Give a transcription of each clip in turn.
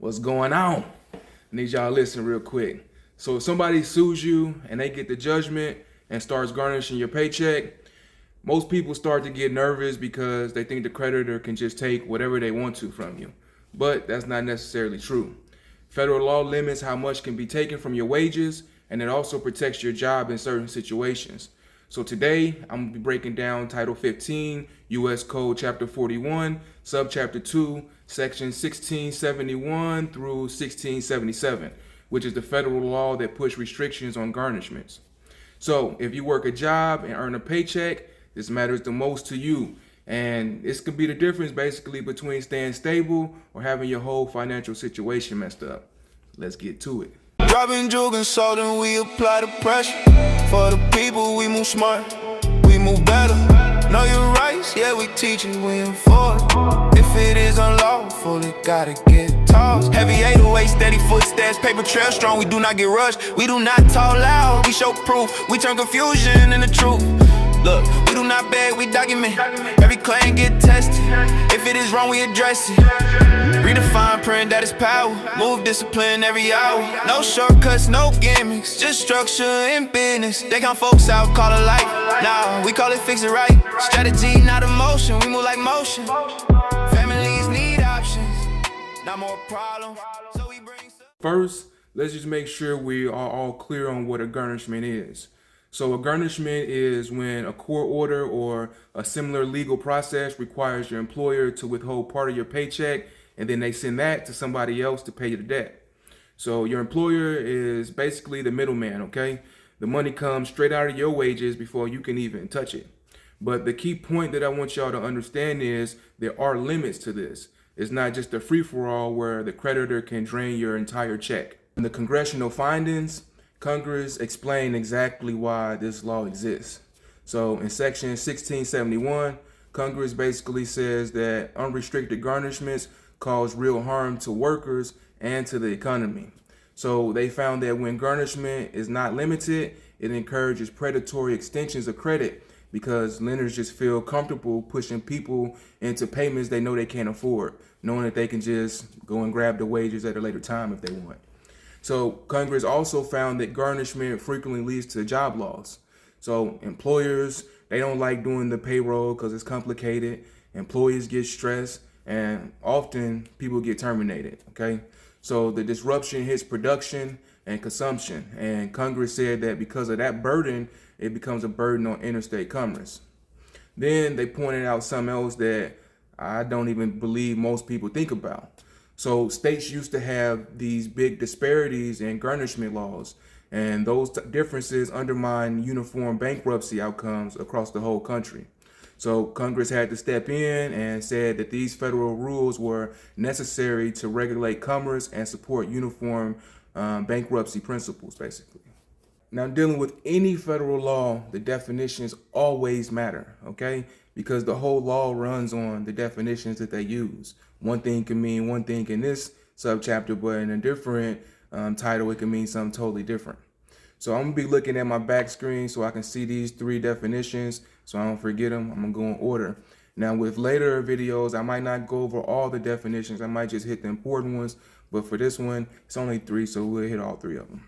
What's going on? I need y'all to listen real quick. So if somebody sues you and they get the judgment and starts garnishing your paycheck, most people start to get nervous because they think the creditor can just take whatever they want to from you. But that's not necessarily true. Federal law limits how much can be taken from your wages, and it also protects your job in certain situations. So today, I'm going to be breaking down Title 15, U.S. Code Chapter 41, Subchapter II, Section 1671 through 1677, which is the federal law that puts restrictions on garnishments. So if you work a job and earn a paycheck, this matters the most to you. And this could be the difference basically between staying stable or having your whole financial situation messed up. Let's get to it. Dropping, jogging, salt, and we apply the pressure. For the people, we move smart, we move better. Know your rights, yeah, we teach it, we enforce. If it is unlawful, it gotta get tossed. Heavy 808, steady footsteps, paper trail strong, we do not get rushed. We do not talk loud, we show proof. We turn confusion into truth. Look, we do not beg, we document. Every claim get tested. If it is wrong, we address it. Redefine print, that is power. Move discipline every hour. No shortcuts, no gimmicks. Just structure in business. They count folks out, call it life. Nah, we call it fix it right. Strategy, not emotion. We move like motion. Families need options, not more problems. So we bring. First, let's just make sure we are all clear on what a garnishment is. So a garnishment is when a court order or a similar legal process requires your employer to withhold part of your paycheck, and then they send that to somebody else to pay the debt. So your employer is basically the middleman, okay? The money comes straight out of your wages before you can even touch it. But the key point that I want y'all to understand is there are limits to this. It's not just a free-for-all where the creditor can drain your entire check. In the congressional findings, Congress explained exactly why this law exists. So in Section 1671, Congress basically says that unrestricted garnishments cause real harm to workers and to the economy. So they found that when garnishment is not limited, it encourages predatory extensions of credit because lenders just feel comfortable pushing people into payments they know they can't afford, knowing that they can just go and grab the wages at a later time if they want. So Congress also found that garnishment frequently leads to job loss. So employers, they don't like doing the payroll because it's complicated. Employees get stressed and often people get terminated, okay? So the disruption hits production and consumption. And Congress said that because of that burden, it becomes a burden on interstate commerce. Then they pointed out something else that I don't even believe most people think about. So states used to have these big disparities in garnishment laws, and those differences undermine uniform bankruptcy outcomes across the whole country. So Congress had to step in and said that these federal rules were necessary to regulate commerce and support uniform bankruptcy principles, basically. Now, dealing with any federal law, the definitions always matter, okay? Because the whole law runs on the definitions that they use. One thing can mean one thing in this subchapter, but in a different title, it can mean something totally different. So I'm gonna be looking at my back screen so I can see these three definitions so I don't forget them. I'm gonna go in order. Now with later videos, I might not go over all the definitions. I might just hit the important ones, but for this one, it's only three, so we'll hit all three of them.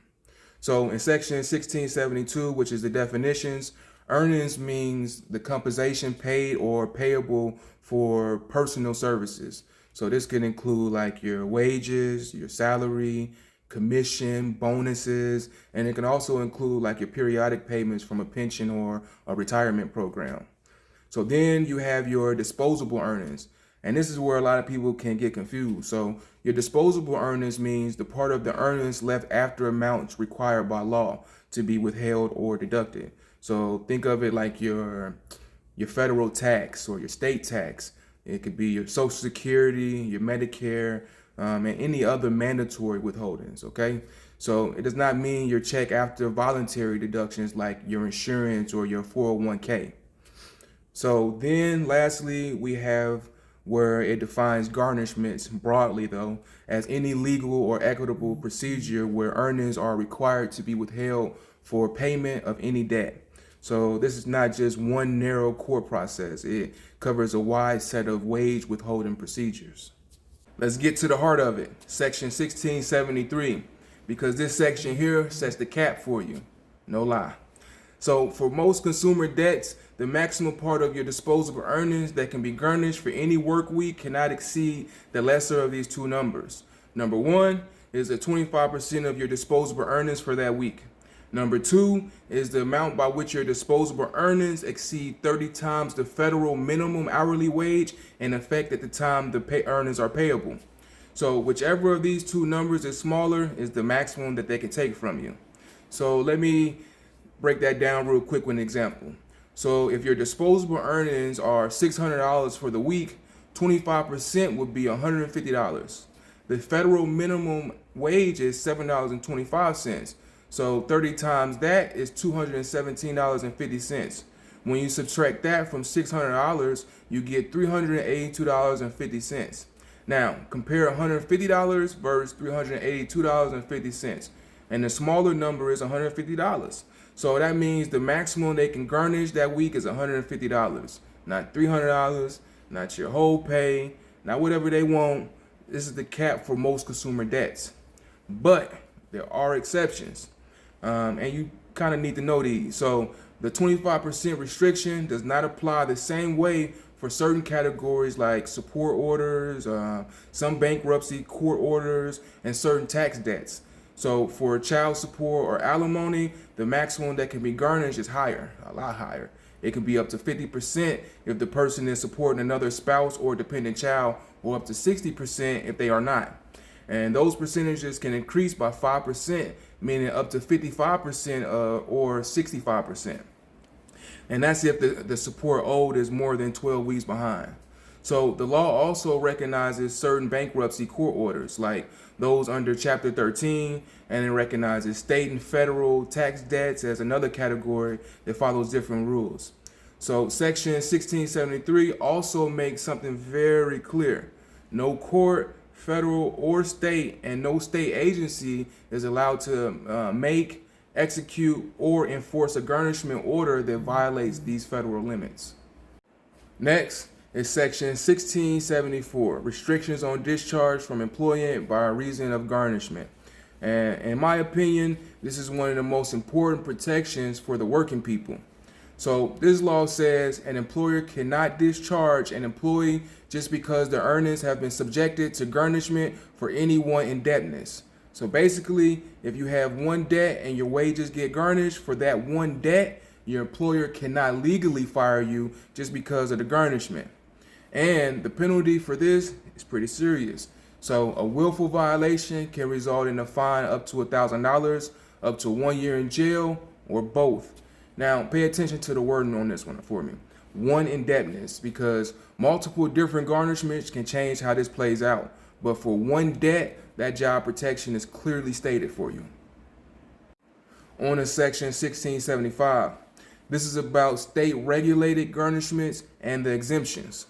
So in section 1672, which is the definitions, earnings means the compensation paid or payable for personal services. So this could include like your wages, your salary, commission, bonuses, and it can also include like your periodic payments from a pension or a retirement program. So then you have your disposable earnings. And this is where a lot of people can get confused. So your disposable earnings means the part of the earnings left after amounts required by law to be withheld or deducted. So think of it like your federal tax or your state tax. It could be your Social Security, your Medicare, and any other mandatory withholdings, okay? So it does not mean your check after voluntary deductions like your insurance or your 401k. So then lastly, we have where it defines garnishments broadly though, as any legal or equitable procedure where earnings are required to be withheld for payment of any debt. So this is not just one narrow court process. It covers a wide set of wage withholding procedures. Let's get to the heart of it. Section 1673, because this section here sets the cap for you. No lie. So for most consumer debts, the maximum part of your disposable earnings that can be garnished for any work week cannot exceed the lesser of these two numbers. Number one is the 25% of your disposable earnings for that week. Number two is the amount by which your disposable earnings exceed 30 times the federal minimum hourly wage in effect at the time the earnings are payable. So whichever of these two numbers is smaller is the maximum that they can take from you. So let me break that down real quick with an example. So if your disposable earnings are $600 for the week, 25% would be $150. The federal minimum wage is $7.25. So 30 times that is $217.50. When you subtract that from $600, you get $382.50. Now, compare $150 versus $382.50. And the smaller number is $150. So that means the maximum they can garnish that week is $150. Not $300, not your whole pay, not whatever they want. This is the cap for most consumer debts. But there are exceptions. And you kind of need to know these. So the 25% restriction does not apply the same way for certain categories like support orders, some bankruptcy court orders, and certain tax debts. So for child support or alimony, the maximum that can be garnished is higher, a lot higher. It can be up to 50% if the person is supporting another spouse or dependent child, or up to 60% if they are not. And those percentages can increase by 5%, meaning up to 55% or 65%. And that's if the support owed is more than 12 weeks behind. So the law also recognizes certain bankruptcy court orders, like those under Chapter 13, and it recognizes state and federal tax debts as another category that follows different rules. So Section 1673 also makes something very clear. No court, federal or state, and no state agency is allowed to make, execute, or enforce a garnishment order that violates these federal limits. Next is Section 1674, restrictions on discharge from employment by reason of garnishment. And in my opinion, this is one of the most important protections for the working people. So this law says an employer cannot discharge an employee just because the earnings have been subjected to garnishment for any one indebtedness. So basically, if you have one debt and your wages get garnished for that one debt, your employer cannot legally fire you just because of the garnishment. And the penalty for this is pretty serious. So a willful violation can result in a fine up to $1,000, up to 1 year in jail, or both. Now, pay attention to the wording on this one for me. One indebtedness, because multiple different garnishments can change how this plays out. But for one debt, that job protection is clearly stated for you. On to Section 1675. This is about state-regulated garnishments and the exemptions.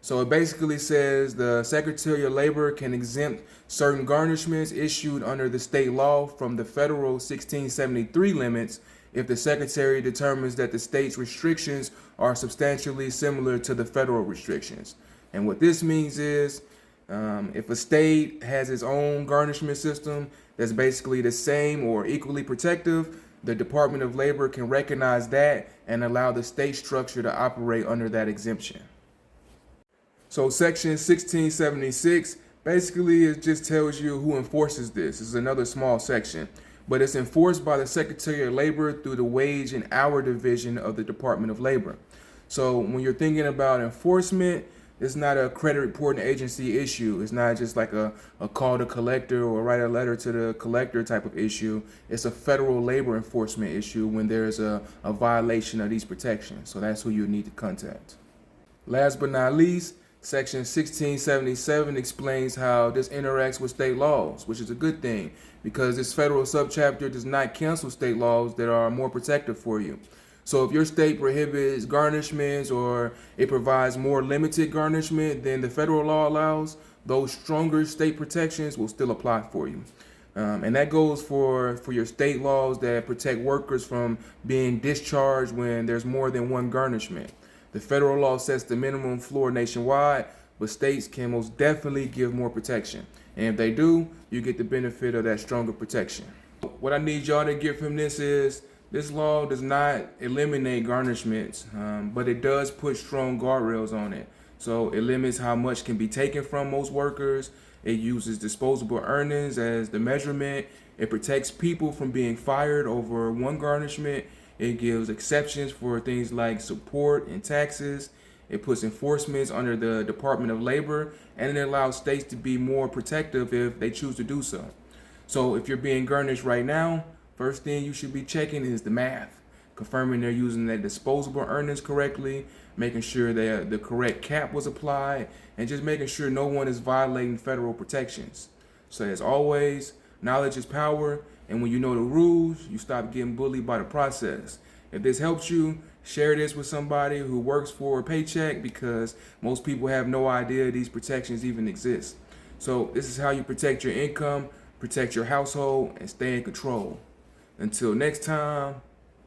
So it basically says the Secretary of Labor can exempt certain garnishments issued under the state law from the federal 1673 limits if the Secretary determines that the state's restrictions are substantially similar to the federal restrictions. And what this means is if a state has its own garnishment system that's basically the same or equally protective, the Department of Labor can recognize that and allow the state structure to operate under that exemption. So Section 1676 basically it just tells you who enforces this. This is another small section, but it's enforced by the Secretary of Labor through the Wage and Hour Division of the Department of Labor. So when you're thinking about enforcement, it's not a credit reporting agency issue. It's not just like a call to collector or write a letter to the collector type of issue. It's a federal labor enforcement issue when there's a violation of these protections. So that's who you need to contact. Last but not least, Section 1677 explains how this interacts with state laws, which is a good thing because this federal subchapter does not cancel state laws that are more protective for you. So if your state prohibits garnishments or it provides more limited garnishment than the federal law allows, those stronger state protections will still apply for you. And that goes for your state laws that protect workers from being discharged when there's more than one garnishment. The federal law sets the minimum floor nationwide, but states can most definitely give more protection. And if they do, you get the benefit of that stronger protection. What I need y'all to get from this is this law does not eliminate garnishments, but it does put strong guardrails on it. So it limits how much can be taken from most workers. It uses disposable earnings as the measurement. It protects people from being fired over one garnishment. It gives exceptions for things like support and taxes. It puts enforcements under the Department of Labor, and it allows states to be more protective if they choose to do so. So if you're being garnished right now, first thing you should be checking is the math, confirming they're using that disposable earnings correctly, making sure that the correct cap was applied, and just making sure no one is violating federal protections. So as always, knowledge is power, and when you know the rules, you stop getting bullied by the process. If this helps you, share this with somebody who works for a Paycheck, because most people have no idea these protections even exist. So this is how you protect your income, protect your household, and stay in control. Until next time,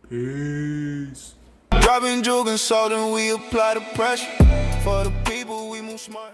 peace. Dropping, jogging, salt, and we apply the pressure. For the people, we move smart.